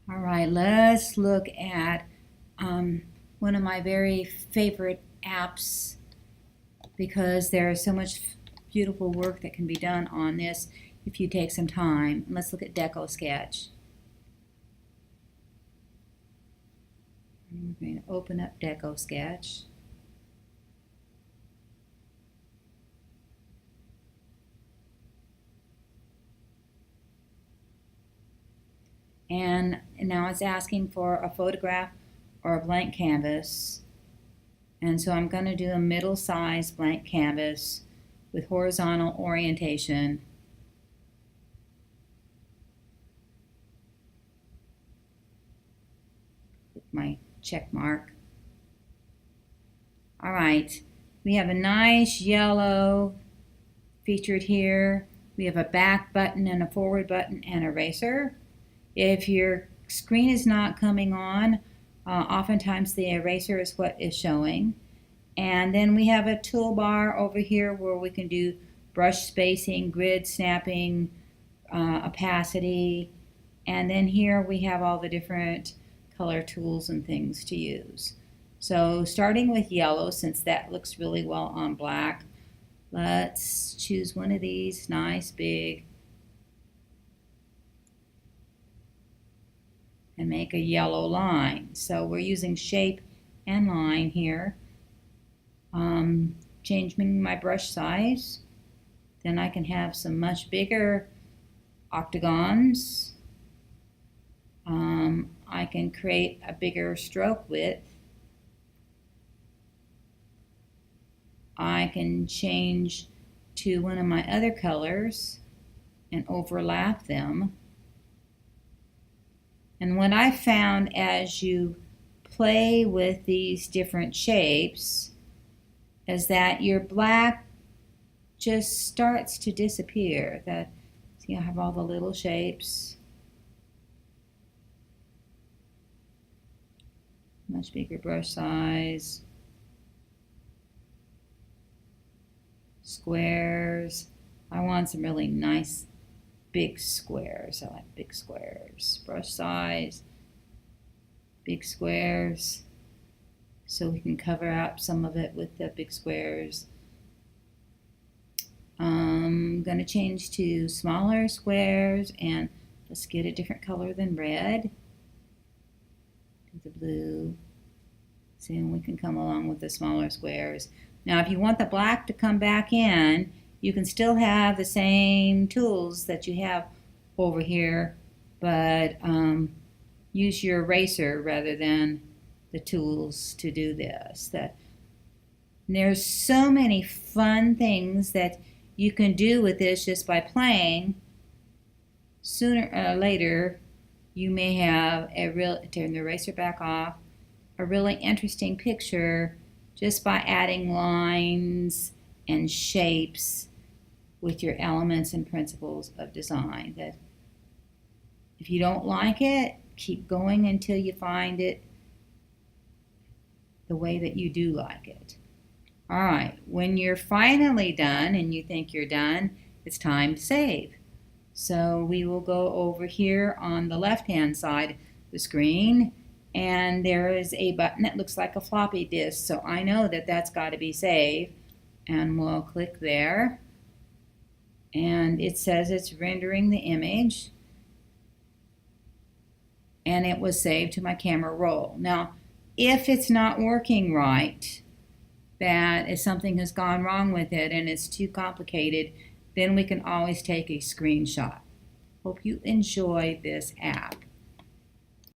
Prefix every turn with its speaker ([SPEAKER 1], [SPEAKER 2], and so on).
[SPEAKER 1] All right, let's look at one of my very favorite apps because there's so much beautiful work that can be done on this if you take some time. Let's look at DecoSketch. I'm going to open up DecoSketch. And now it's asking for a photograph or a blank canvas. And so I'm going to do a middle-sized blank canvas with horizontal orientation. With my check mark. All right, we have a nice yellow featured here. We have a back button and a forward button and an eraser. If your screen is not coming on, oftentimes the eraser is what is showing. And then we have a toolbar over here where we can do brush spacing, grid snapping, opacity. And then here we have all the different color tools and things to use. So starting with yellow, since that looks really well on black, let's choose one of these nice big and make a yellow line. So we're using shape and line here. Changing my brush size. Then I can have some much bigger octagons. I can create a bigger stroke width. I can change to one of my other colors and overlap them. And what I found as you play with these different shapes is that your black just starts to disappear. See, I have all the little shapes. Much bigger brush size. Squares. I want some really nice big squares. I like big squares. Brush size, big squares, so we can cover up some of it with the big squares. I'm going to change to smaller squares, and let's get a different color than red. Do the blue. So we can come along with the smaller squares. Now if you want the black to come back in, you can still have the same tools that you have over here, but use your eraser rather than the tools to do this. There's so many fun things that you can do with this just by playing. Sooner or later, you may have turn the eraser back off, a really interesting picture just by adding lines and shapes with your elements and principles of design. That if you don't like it, keep going until you find it the way that you do like it. All right, when you're finally done and you think you're done, it's time to save. So we will go over here on the left-hand side of the screen, and there is a button that looks like a floppy disk, so I know that that's got to be saved, and we'll click there, and it says it's rendering the image, and it was saved to my camera roll. Now, if it's not working right, that if something has gone wrong with it and it's too complicated, then we can always take a screenshot. Hope you enjoy this app.